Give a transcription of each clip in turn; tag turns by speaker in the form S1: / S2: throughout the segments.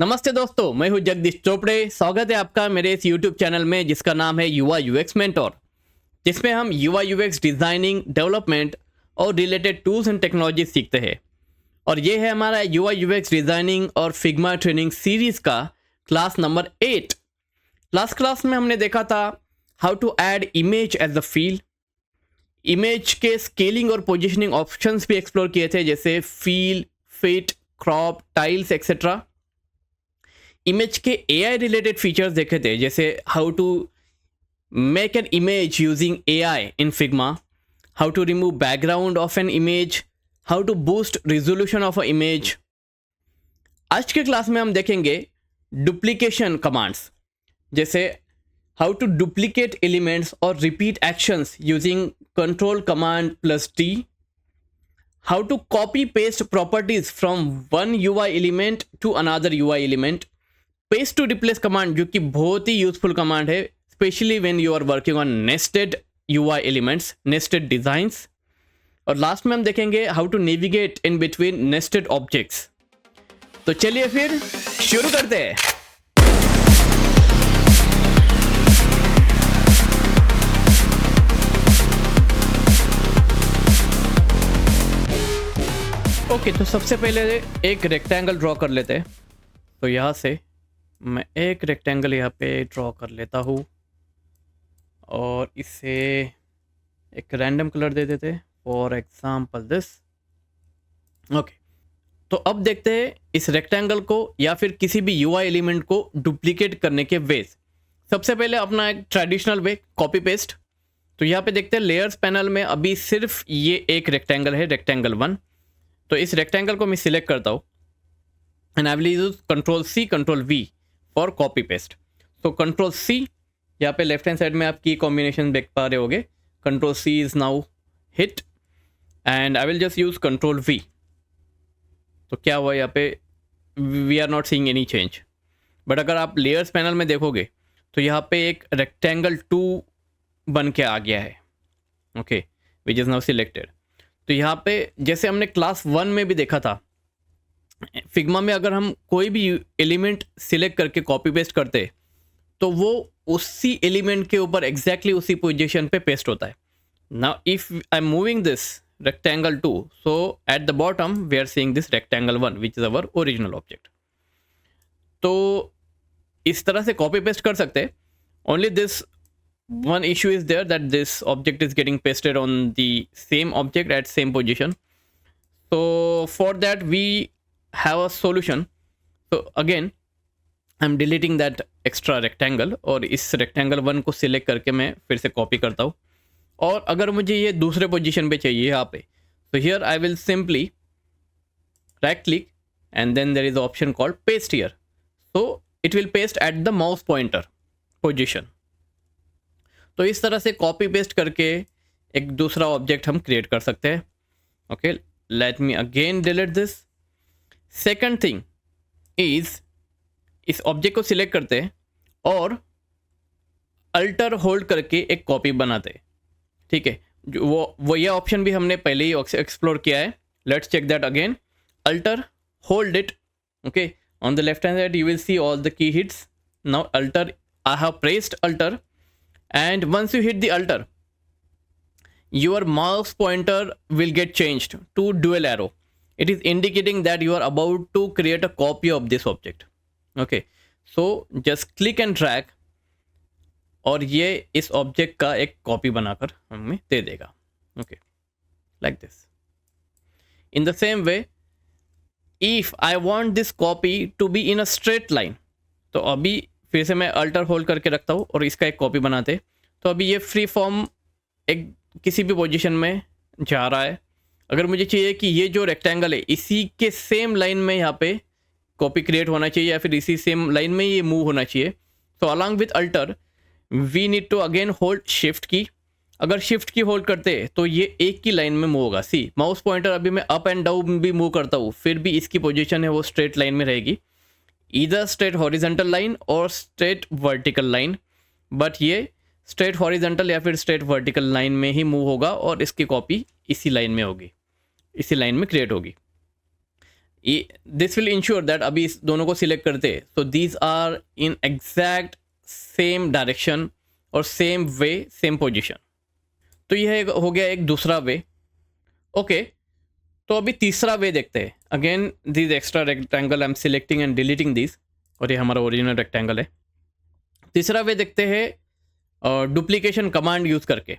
S1: नमस्ते दोस्तों, मैं हूं जगदीश चोपड़े। स्वागत है आपका मेरे इस YouTube चैनल में जिसका नाम है युवा यूएक्स मेंटोर, जिसमें हम युवा यूएक्स डिज़ाइनिंग, डेवलपमेंट और रिलेटेड टूल्स एंड टेक्नोलॉजी सीखते हैं। और ये है हमारा युवा यूएक्स डिज़ाइनिंग और फिग्मा ट्रेनिंग सीरीज़ का क्लास नंबर 8। लास्ट क्लास में हमने देखा था how to add image as a fill. Image के स्केलिंग और पोजिशनिंग ऑप्शंस भी एक्सप्लोर किए थे, जैसे fill, fit, crop, tiles etcetera. Image के AI रिलेटेड फीचर्स देखे थे, जैसे how to make an image using AI in Figma, how to remove background of an image, how to boost resolution of a image. आज के class में हम देखेंगे duplication commands, जैसे हाउ टू डुप्लीकेट एलिमेंट्स और repeat actions using control command +T, how to copy paste properties from one UI element to another UI element, paste to replace command जो कि बहुत ही यूजफुल कमांड है, specially when you are working on nested UI elements, nested designs. और last में हम देखेंगे how to navigate in between nested objects. तो चलिए फिर शुरू करते हैं। ओके, तो सबसे पहले एक रेक्टेंगल ड्रॉ कर लेते हैं। तो यहाँ से मैं एक रेक्टेंगल यहाँ पे ड्रॉ कर लेता हूँ और इसे एक रैंडम कलर दे देते, फॉर एग्जाम्पल दिस। ओके, तो अब देखते हैं इस रेक्टेंगल को या फिर किसी भी UI एलिमेंट को डुप्लीकेट करने के वेज। सबसे पहले अपना एक ट्रेडिशनल वे, कॉपी पेस्ट। तो यहाँ पे देखते हैं लेयर्स पैनल में अभी सिर्फ ये एक रेक्टेंगल है, रेक्टेंगल 1। तो इस रेक्टेंगल को मैं सिलेक्ट करता हूँ and I will use Ctrl+C Ctrl+V for copy paste. तो Ctrl+C, यहाँ पे लेफ्ट हैंड साइड में आप की कॉम्बिनेशन देख पा रहे होगे। Ctrl+C is now hit and I will just use Ctrl+V। तो क्या हुआ यहाँ पे, we are not seeing any change. But अगर आप लेयर्स पैनल में देखोगे तो यहाँ पे एक रेक्टेंगल 2 बन के आ गया है, okay, which is now selected. तो यहाँ पे जैसे हमने क्लास 1 में भी देखा था, फिग्मा में अगर हम कोई भी एलिमेंट सिलेक्ट करके कॉपी पेस्ट करते तो वो उसी एलिमेंट के ऊपर एग्जैक्टली उसी पोजीशन पे पेस्ट होता है। Now if I am moving this rectangle 2, so at the bottom we are seeing this rectangle 1 which is our original object. तो इस तरह से कॉपी पेस्ट कर सकते हैं। Only this one issue is there that this object is getting pasted on the same object at same position. So for that we have a solution. So again I'm deleting that extra rectangle और इस rectangle 1 को select करके मैं फिर से copy करता हूँ। और अगर मुझे ये दूसरे position पे चाहिए यहाँ पे, so here I will simply right click and then there is an option called paste here. So it will paste at the mouse pointer position. तो इस तरह से कॉपी पेस्ट करके एक दूसरा ऑब्जेक्ट हम क्रिएट कर सकते हैं। Okay, let me again delete this. Second thing is, इस ऑब्जेक्ट को सिलेक्ट करते हैं और अल्टर होल्ड करके एक कॉपी बनाते हैं। ठीक है, जो वो ये ऑप्शन भी हमने पहले ही एक्सप्लोर किया है। Let's check that again. Alter, hold it, okay, on the left hand side you will see all the key hits. Now alter, I have pressed alter, and once you hit the alter, your mouse pointer will get changed to dual arrow. It is indicating that you are about to create a copy of this object. Okay, so just click and drag और ये इस object का एक copy बनाकर हमें दे देगा। Okay, like this. In the same way, if I want this copy to be in a straight line, तो अभी फिर से मैं अल्टर होल्ड करके रखता हूँ और इसका एक कॉपी बनाते। तो अभी ये फ्री फॉर्म एक किसी भी पोजीशन में जा रहा है। अगर मुझे चाहिए कि ये जो रेक्टेंगल है इसी के सेम लाइन में यहाँ पे कॉपी क्रिएट होना चाहिए या फिर इसी सेम लाइन में ये मूव होना चाहिए, तो along with alter we need to again hold shift key. अगर शिफ्ट की होल्ड करते हैं तो ये एक की लाइन में मूव होगा। सी, माउस पॉइंटर अभी मैं अप एंड डाउन भी मूव करता हूँ, फिर भी इसकी पोजीशन है वो स्ट्रेट लाइन में रहेगी, ईदर स्ट्रेट हॉरिजेंटल लाइन और स्ट्रेट वर्टिकल लाइन। बट ये स्ट्रेट हॉरिजेंटल या फिर स्ट्रेट वर्टिकल लाइन में ही मूव होगा और इसकी कॉपी इसी लाइन में होगी, इसी लाइन में क्रिएट होगी। दिस विल इंश्योर दैट अभी इस दोनों को सिलेक्ट करते so these are in exact same direction और सेम वे सेम पोजिशन। तो यह हो गया एक दूसरा वे। ओके, तो अभी तीसरा वे देखते हैं। Again this extra rectangle I am selecting and deleting this, और ये हमारा ओरिजिनल रेक्टेंगल है। तीसरा वे देखते हैं डुप्लीकेशन कमांड यूज़ करके।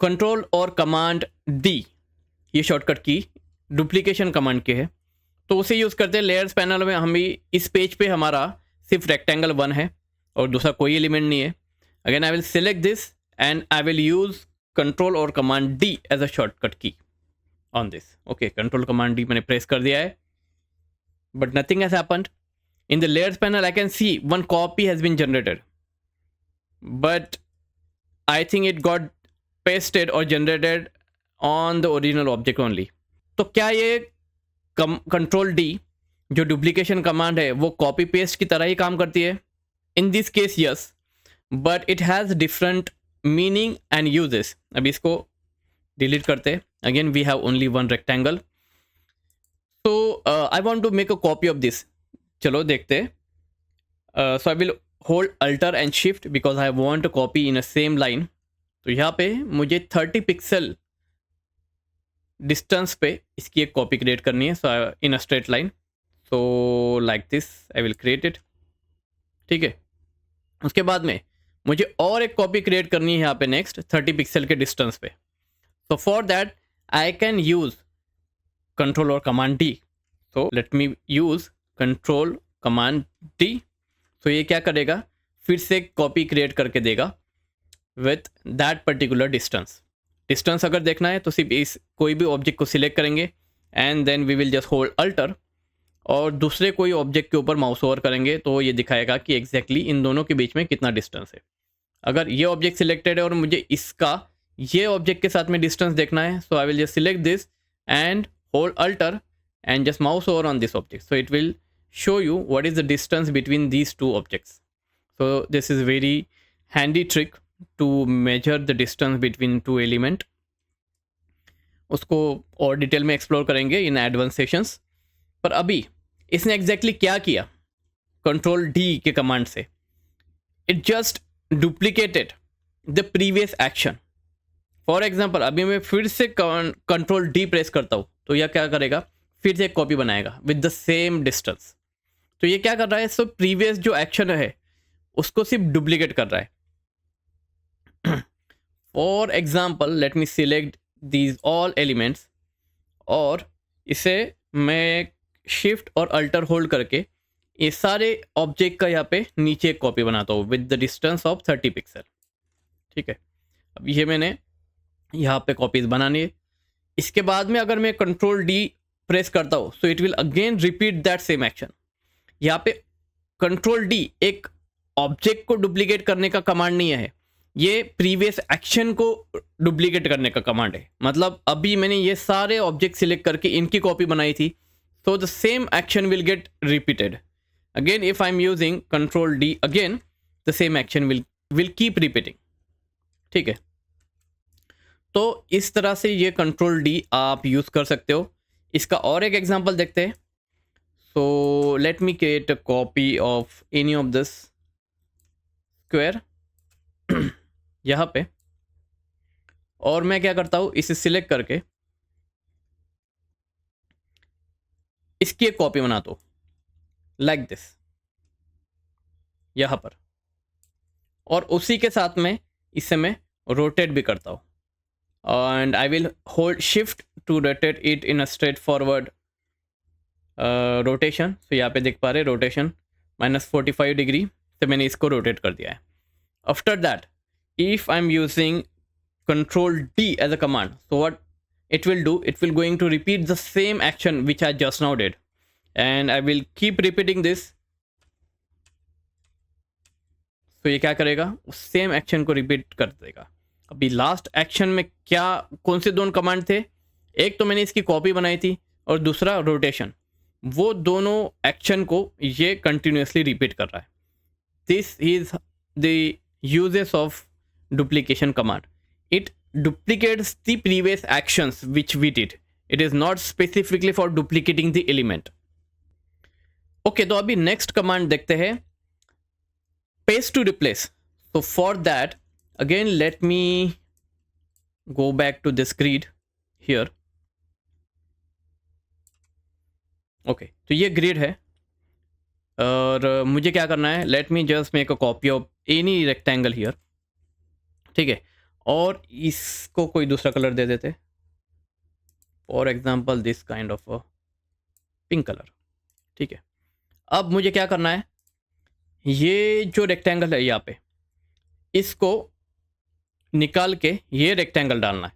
S1: कंट्रोल और कमांड डी, ये शॉर्टकट की डुप्लीकेशन कमांड की है, तो उसे यूज़ करते हैं। लेयर्स पैनल में हम इस पेज पे हमारा सिर्फ रेक्टेंगल 1 है और दूसरा कोई एलिमेंट नहीं है। Again I will select this and I will use control और command D as a shortcut key on this. Okay, control command D मैंने प्रेस कर दिया है, but nothing has happened. In the layers panel I can see one copy has been generated, but I think it got pasted और generated on the original object only. तो क्या ये control D जो duplication command है वो copy paste की तरह ही काम करती है? In this case yes, but it has different meaning and uses. अभी इसको डिलीट करते हैं। Again we have only one rectangle, so I want to make a copy of this. चलो देखते हैं। So I will hold alter and shift because I want a copy in a same line. तो यहाँ पे मुझे 30 pixel distance पे इसकी एक कॉपी क्रिएट करनी है, so in a straight line. So like this I will create it. ठीक है, उसके बाद में मुझे और एक कॉपी क्रिएट करनी है यहाँ पे नेक्स्ट 30 पिक्सल के डिस्टेंस पे। So for that I can use control और command D. So let me use control command D. तो ये क्या करेगा, फिर से कॉपी क्रिएट करके देगा with that particular distance. Distance अगर देखना है तो सिर्फ इस कोई भी ऑब्जेक्ट को सिलेक्ट करेंगे and then we will just hold alter और दूसरे कोई ऑब्जेक्ट के ऊपर माउस ओवर करेंगे तो ये दिखाएगा कि एग्जैक्टली इन दोनों के बीच में कितना डिस्टेंस है। अगर ये ऑब्जेक्ट सिलेक्टेड है और मुझे इसका ये ऑब्जेक्ट के साथ में डिस्टेंस देखना है, so I will just select this and hold alter and just mouse over on this object, so it will show you what is the distance between these two objects. So this is very handy trick to measure the distance between two element. उसको और detail में explore करेंगे in advance sessions. पर अभी इसने exactly क्या किया control D के कमांड से, it just duplicated the previous action. For example अभी मैं फिर से कंट्रोल डी प्रेस करता हूँ तो यह क्या करेगा, फिर से एक कॉपी बनाएगा विद द सेम डिस्टेंस। तो ये क्या कर रहा है, सो प्रीवियस जो एक्शन है उसको सिर्फ डुप्लीकेट कर रहा है। For example let me select these all elements और इसे मैं शिफ्ट और अल्टर होल्ड करके ये सारे ऑब्जेक्ट का यहाँ पे नीचे एक कॉपी बनाता हूँ with the distance of 30 pixel. ठीक है, अब ये मैंने यहाँ पे कॉपीज बनानी है। इसके बाद में अगर मैं कंट्रोल डी प्रेस करता हूँ सो it will again repeat that same action. यहाँ पे कंट्रोल डी एक ऑब्जेक्ट को डुप्लीकेट करने का कमांड नहीं है, ये प्रीवियस एक्शन को डुप्लीकेट करने का कमांड है। मतलब अभी मैंने ये सारे ऑब्जेक्ट सिलेक्ट करके इनकी कॉपी बनाई थी, so the same action will get repeated again. If I am using control D again the same action will keep repeating. ठीक है, तो इस तरह से ये कंट्रोल डी आप यूज़ कर सकते हो। इसका और एक एग्जांपल देखते हैं। So let me create a copy of any of this square यहाँ पे, और मैं क्या करता हूँ इसे सिलेक्ट करके इसकी एक कॉपी बनाता हूँ लाइक दिस यहाँ पर, और उसी के साथ में इसे मैं रोटेट भी करता हूँ and I will hold shift to rotate it in a straight forward rotation. तो यहाँ पे देख पा रहे रोटेशन -45 डिग्री से मैंने इसको रोटेट कर दिया है। After that if I am using control D as a command, so what it will do, it will going to repeat the same action which I just now did and I will keep repeating this. तो ये क्या करेगा, उस same action को repeat कर देगा। अभी last action में क्या कौन से दोनों कमांड थे, एक तो मैंने इसकी कॉपी बनाई थी और दूसरा रोटेशन, वो दोनों एक्शन को ये कंटिन्यूसली रिपीट कर रहा है। This is the uses of duplication command. It duplicates the previous actions which we did. It is not specifically for duplicating the element. Okay, तो अभी नेक्स्ट कमांड देखते हैं, paste to replace. So for that, again let me go back to this grid here. Okay, तो ये grid है और मुझे क्या करना है, let me just make a copy of any rectangle here. ठीक है, और इसको कोई दूसरा कलर दे देते, for example this kind of pink colour. ठीक है, अब मुझे क्या करना है, ये जो रेक्टेंगल है यहाँ पे, इसको निकाल के ये रेक्टेंगल डालना है.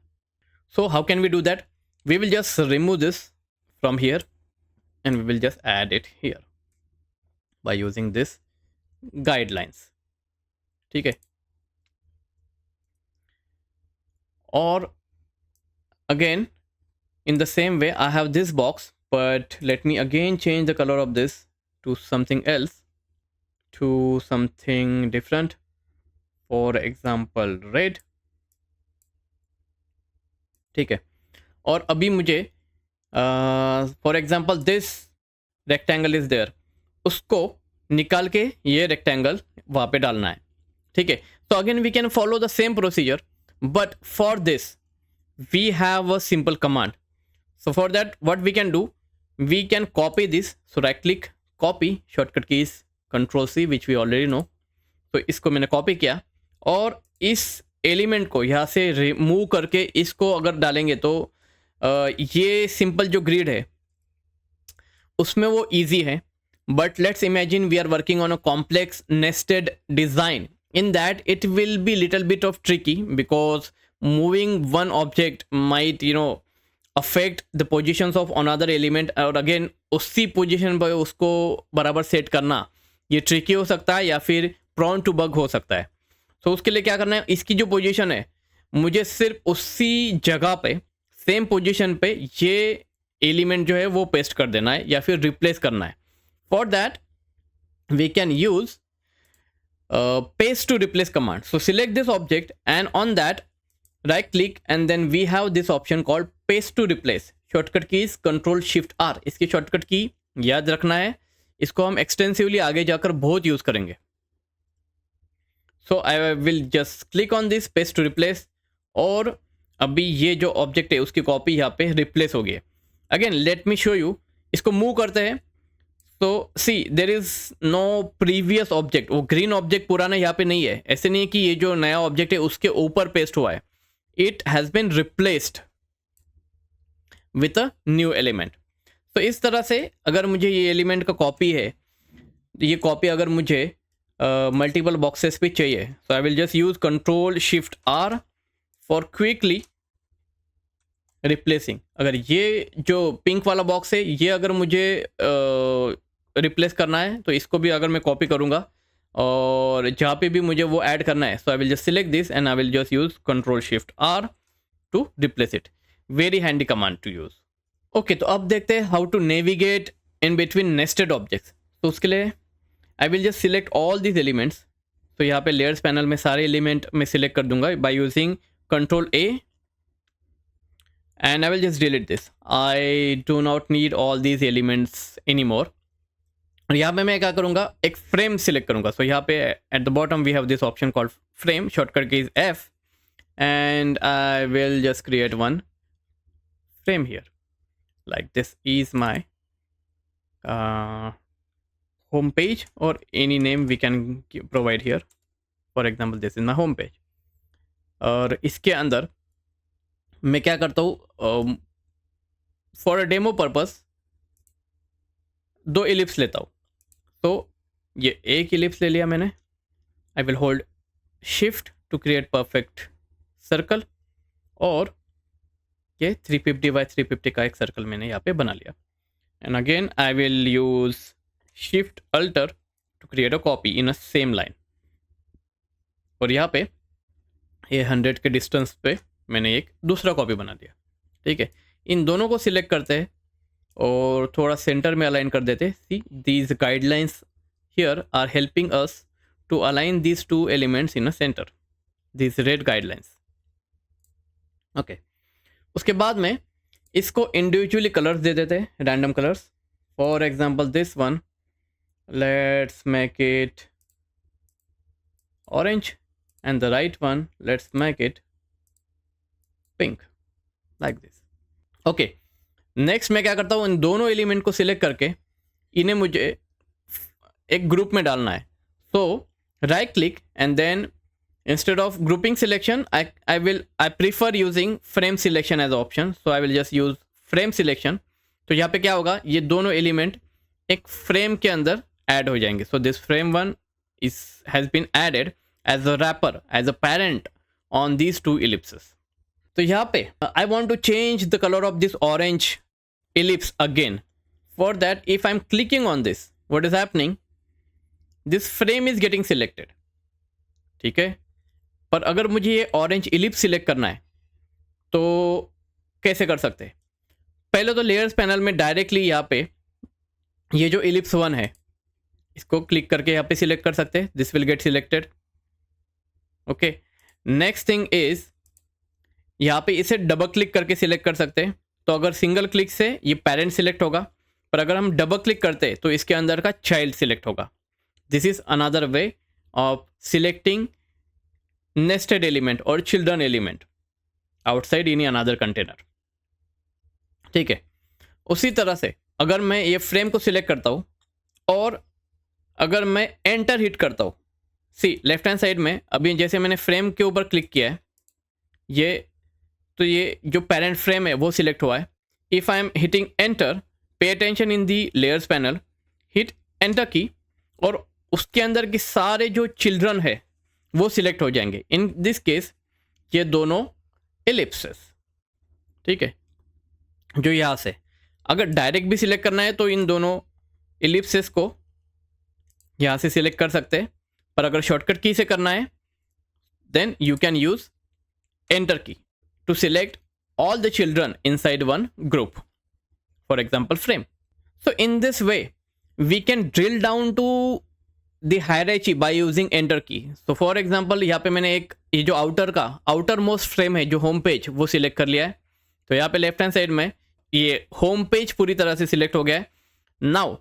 S1: So how can we do that? We will just remove this from here and we will just add it here by using this guidelines. ठीक है, और again in the same way I have this box, but let me again change the color of this to something else, to something different, for example red. ठीक है, और अभी मुझे for example this rectangle is there, उसको निकाल के ये rectangle वहाँ पे डालना है. ठीक है, तो again we can follow the same procedure, but for this we have a simple command. So for that what we can do, we can copy this. So right click, copy, shortcut key control C which we already know. तो इसको मैंने copy किया और इस element को यहाँ से remove करके इसको अगर डालेंगे तो ये सिंपल जो ग्रिड है उसमें वो इजी है. But let's imagine we are working on a complex nested design. in that it will be little bit of tricky because moving one object might affect the positions of another element, और again उसी position पर उसको बराबर set करना ये tricky हो सकता है या फिर प्रॉन टू बग हो सकता है. तो उसके लिए क्या करना है, इसकी जो पोजीशन है मुझे सिर्फ उसी जगह पे सेम पोजीशन पे ये एलिमेंट जो है वो पेस्ट कर देना है या फिर रिप्लेस करना है. For that we can use paste to replace command. So select this object and on that right click and then we have this option called paste to replace. Shortcut key control shift are, इसकी shortcut की याद रखना है, इसको हम extensively आगे जाकर बहुत यूज करेंगे. So I will just click on this paste to replace और अभी ये जो ऑब्जेक्ट है उसकी कॉपी यहाँ पे रिप्लेस हो गई है. Again let me show you, इसको मूव करते हैं. तो see there is no previous object, वो ग्रीन ऑब्जेक्ट पुराना यहाँ पे नहीं है. ऐसे नहीं है कि ये जो नया ऑब्जेक्ट है उसके ऊपर पेस्ट हुआ है, it has been replaced with a new element. तो इस तरह से अगर मुझे ये एलिमेंट का कॉपी है, ये कॉपी अगर मुझे मल्टीपल बॉक्सेस पे चाहिए, so I will just use control shift R for quickly replacing. अगर ये जो पिंक वाला बॉक्स है ये अगर मुझे रिप्लेस करना है तो इसको भी अगर मैं कॉपी करूँगा और जहाँ पे भी मुझे वो ऐड करना है, so I will just select this and I will just use control shift R to replace it. Very handy command to use. Okay, तो अब देखते हैं how to navigate in between nested objects. तो उसके लिए I will just select all these elements. तो यहाँ पे लेयर्स पैनल में सारे एलिमेंट मैं सिलेक्ट कर दूंगा by using control A and I will just delete this. I do not need all these elements anymore. और यहाँ पे मैं क्या करूँगा, एक फ्रेम सिलेक्ट करूँगा. सो यहाँ पे at the bottom we have this option called frame, shortcut key is F, and I will just create one frame here. Like this is my home page, or any name we can provide here. For example, this is my home page. और इसके अंदर मैं क्या करता हूँ, for a demo purpose 2 ellipse लेता हूँ. तो ये एक इलिप्स ले लिया मैंने. I will hold shift to create perfect circle, और ये 350 बाय 350 का एक सर्कल मैंने यहाँ पे बना लिया. And again I will use shift alter to create a copy in a same line. और यहाँ पे ये 100 के डिस्टेंस पे मैंने एक दूसरा कॉपी बना दिया. ठीक है, इन दोनों को सिलेक्ट करते हैं और थोड़ा सेंटर में अलाइन कर देते हैं. See these guidelines here are helping us to align these 2 elements in a centre, these red guidelines. Okay, उसके बाद में इसको इंडिविजुअली कलर्स दे देते हैं, random colours. For example this one let's make it orange, and the right one let's make it pink, like this. Okay, next मैं क्या करता हूँ, इन दोनों एलिमेंट को सिलेक्ट करके इन्हें मुझे एक ग्रुप में डालना है. So right click and then instead of grouping selection, I prefer using frame selection as option, so I will just use frame selection. तो यहाँ पे क्या होगा, ये दोनों एलिमेंट एक फ्रेम के अंदर ऐड हो जाएंगे. So this frame one is has been added as a wrapper, as a parent on these two ellipses. तो यहाँ पे I want to change the color of this orange ellipse again. For that, if I'm clicking on this, what is happening, this frame is getting selected. ठीक है, पर अगर मुझे ये orange ellipse select करना है तो कैसे कर सकते हैं. पहले तो लेयर्स पैनल में डायरेक्टली यहाँ पे ये जो इलिप्स वन है इसको क्लिक करके यहाँ पे सिलेक्ट कर सकते हैं. This will get selected. Okay, next thing is यहाँ पे इसे डबल क्लिक करके सिलेक्ट कर सकते हैं. तो अगर सिंगल क्लिक से ये पेरेंट सिलेक्ट होगा, पर अगर हम डबल क्लिक करते हैं तो इसके अंदर का चाइल्ड सिलेक्ट होगा. This is another way of selecting nested element or children element outside in another container. ठीक है, उसी तरह से अगर मैं ये फ्रेम को सिलेक्ट करता हूँ और अगर मैं एंटर हिट करता हूँ, सी लेफ्ट हैंड साइड में अभी जैसे मैंने फ्रेम के ऊपर क्लिक किया है, ये जो पेरेंट फ्रेम है वो सिलेक्ट हुआ है. If I am hitting enter, pay attention in the layers panel, hit enter key और उसके अंदर के सारे जो चिल्ड्रन है वो सिलेक्ट हो जाएंगे. इन दिस केस ये दोनों एलिप्सेस. ठीक है, जो यहाँ से अगर डायरेक्ट भी सिलेक्ट करना है तो इन दोनों एलिप्सेस को यहाँ से सिलेक्ट कर सकते हैं, पर अगर शॉर्टकट की से करना है then you can use enter key to select all the children inside one group, for example frame. So in this way we can drill down to the hierarchy by using enter key. So for example यहाँ पे मैंने एक ये जो outer most frame है जो home page वो select कर लिया है. तो यहाँ पे लेफ्ट हैंड साइड में ये होम पेज पूरी तरह से सिलेक्ट हो गया है. Now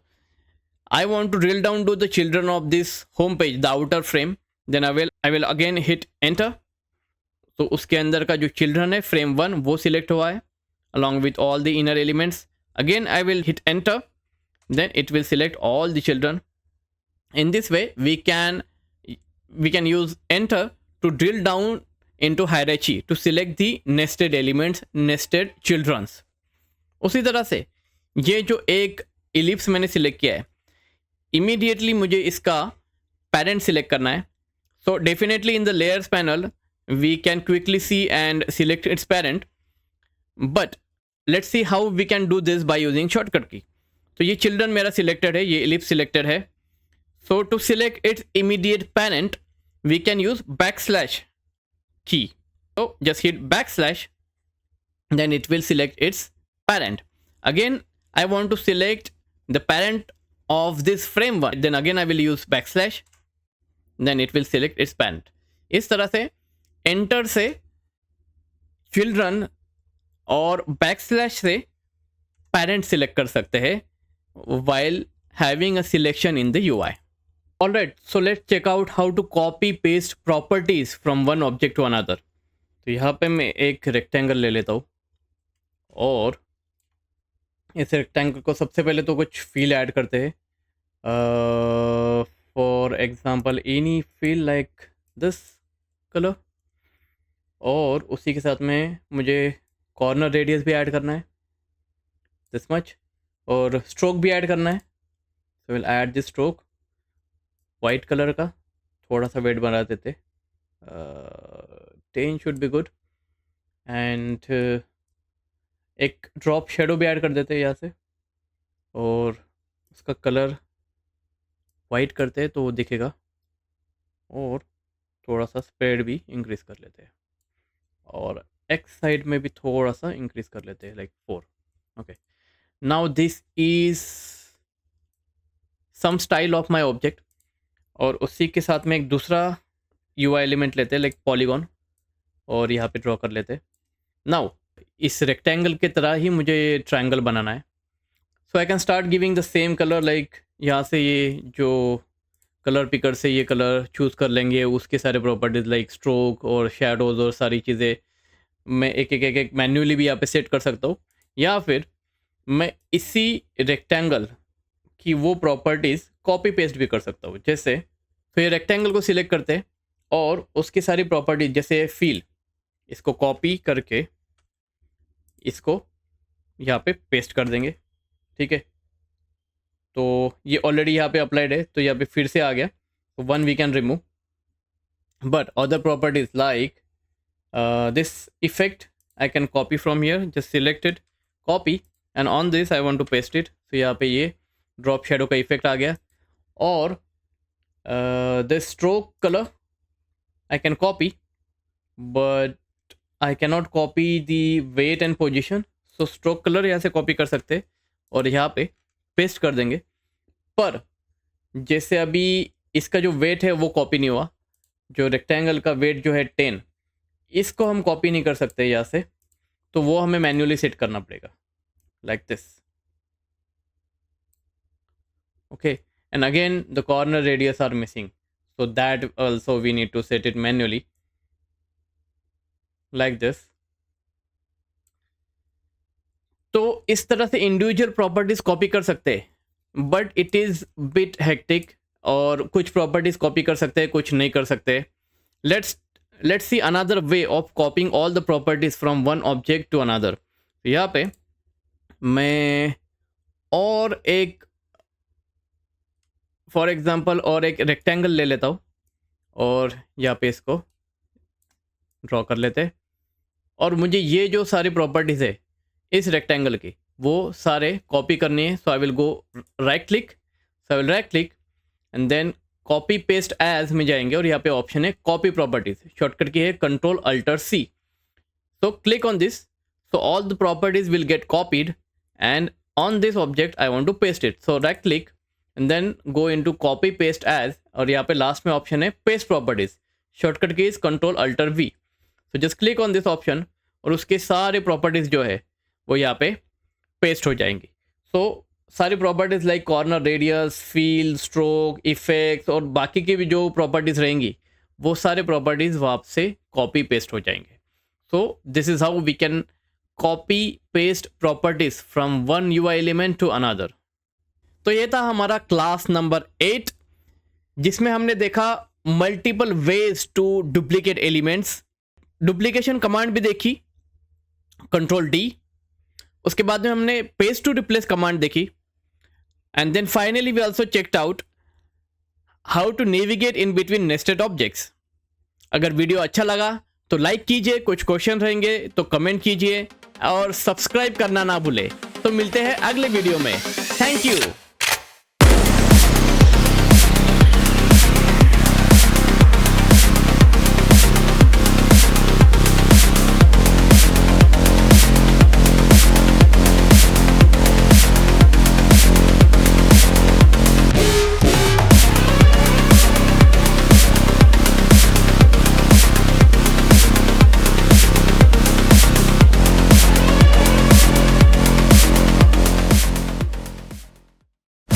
S1: I want to drill down to the children of this home page, the outer frame. Then I will again hit enter. तो उसके अंदर का जो चिल्ड्रन है फ्रेम वन वो सिलेक्ट हुआ है along with all the inner elements. Again I will hit enter, then it will select all the children. In this way we can use enter to drill down into hierarchy to select the nested elements, nested childrens. उसी तरह से ये जो एक ellipse मैंने select किया है, immediately मुझे इसका पेरेंट सिलेक्ट करना है. So definitely in the layers panel we can quickly see and select its parent, but let's see how we can do this by using shortcut key. तो ये children मेरा selected है, ये ellipse selected है. So to select its immediate parent we can use backslash key. So just hit backslash, then it will select its parent. Again I want to select the parent of this frame one, then again I will use backslash, then it will select its parent. इस तरह से enter से children और backslash से parent select कर सकते हैं while having a selection in the UI. Alright, so let's check out how to copy paste properties from one object to another. तो यहाँ पे मैं एक रेक्टेंगल ले लेता हूँ और इस रेक्टेंगल को सबसे पहले तो कुछ फील ऐड करते हैं. For example any feel like this colour, और उसी के साथ में मुझे कॉर्नर रेडियस भी ऐड करना है दिस मच, और स्ट्रोक भी ऐड करना है. So will add this stroke white colour का, थोड़ा सा वेट बना देते, 10 शुड बी गुड. एंड एक ड्रॉप शेडो भी ऐड कर देते हैं यहाँ से, और उसका कलर वाइट करते हैं तो वो दिखेगा, और थोड़ा सा स्प्रेड भी इंक्रीज कर लेते हैं, और एक्स साइड में भी थोड़ा सा इंक्रीज कर लेते हैं like 4. Okay, now this is some style of my object. और उसी के साथ में एक दूसरा UI एलिमेंट लेते हैं लाइक पॉलीगॉन, और यहाँ पे ड्रॉ कर लेते हैं. नाउ इस रेक्टेंगल के तरह ही मुझे ट्रायंगल बनाना है. So I can start giving the same colour like यहाँ से ये जो कलर पिकर से ये कलर चूज़ कर लेंगे, उसके सारे प्रॉपर्टीज़ लाइक स्ट्रोक और शैडोज़ और सारी चीज़ें मैं एक मैन्युअली भी यहाँ पे सेट कर सकता हूँ, या फिर मैं इसी रेक्टेंगल की वो प्रॉपर्टीज़ कॉपी पेस्ट भी कर सकता हूँ। जैसे तो ये रेक्टेंगल को सिलेक्ट करते हैं और उसकी सारी प्रॉपर्टीज जैसे फील, इसको कॉपी करके इसको यहाँ पे पेस्ट कर देंगे। ठीक है, तो ये ऑलरेडी यहाँ पे अप्लाइड है, तो यहाँ पे फिर से आ गया, तो one we can remove, but other properties like this effect I can copy from here, just select it, copy, and on this I want to paste it. तो यहाँ पे ये drop shadow का इफेक्ट आ गया, और the stroke color I can copy, but I cannot copy the weight and position, so stroke color यहाँ से copy कर सकते हैं और यहाँ पे पेस्ट कर देंगे। पर जैसे अभी इसका जो वेट है वो कॉपी नहीं हुआ, जो रेक्टेंगल का वेट जो है 10, इसको हम कॉपी नहीं कर सकते यहाँ से, तो वो हमें मैन्युअली सेट करना पड़ेगा like this. Okay, and again the corner radius are missing, so that also we need to set it manually like this। तो इस तरह से इंडिविजुअल प्रॉपर्टीज कॉपी कर सकते हैं, but it is bit hectic, और कुछ प्रॉपर्टीज कॉपी कर सकते हैं, कुछ नहीं कर सकते। Let's see another way of copying all the properties from one object to another. तो यहाँ पे मैं और एक फॉर एग्जांपल और एक रेक्टेंगल ले लेता हूँ, और यहाँ पे इसको ड्रॉ कर लेते हैं, और मुझे ये जो सारी प्रॉपर्टीज़ है इस रेक्टेंगल की वो सारे कॉपी करनी है। So I will go right click and then copy paste as में जाएंगे, और यहाँ पे ऑप्शन है कॉपी प्रॉपर्टीज, शॉर्टकट की है Ctrl+Alt+C। So click on this, so all the properties will get copied, and on this object I want to paste it, so right click and then go into copy paste as, और यहाँ पे last में option है paste properties, shortcut key is Ctrl+Alt+V। So just click on this option, और उसके सारे properties जो है वो यहाँ पे पेस्ट हो जाएंगी। सो सारी properties like corner radius, feel, stroke, effects और बाकी की भी जो प्रॉपर्टीज़ रहेंगी वो सारे प्रॉपर्टीज़ वहाँ से कॉपी पेस्ट हो जाएंगे। So this is how we can copy paste properties from one UI element to another. तो ये था हमारा क्लास नंबर 8, जिसमें हमने देखा multiple ways to duplicate elements, duplication command भी देखी Ctrl+D, उसके बाद में हमने पेस्ट टू रिप्लेस कमांड देखी, and then finally we also checked out how to navigate in between nested objects. अगर वीडियो अच्छा लगा तो लाइक कीजिए, कुछ क्वेश्चन रहेंगे तो कमेंट कीजिए, और सब्सक्राइब करना ना भूले। तो मिलते हैं अगले वीडियो में। Thank you.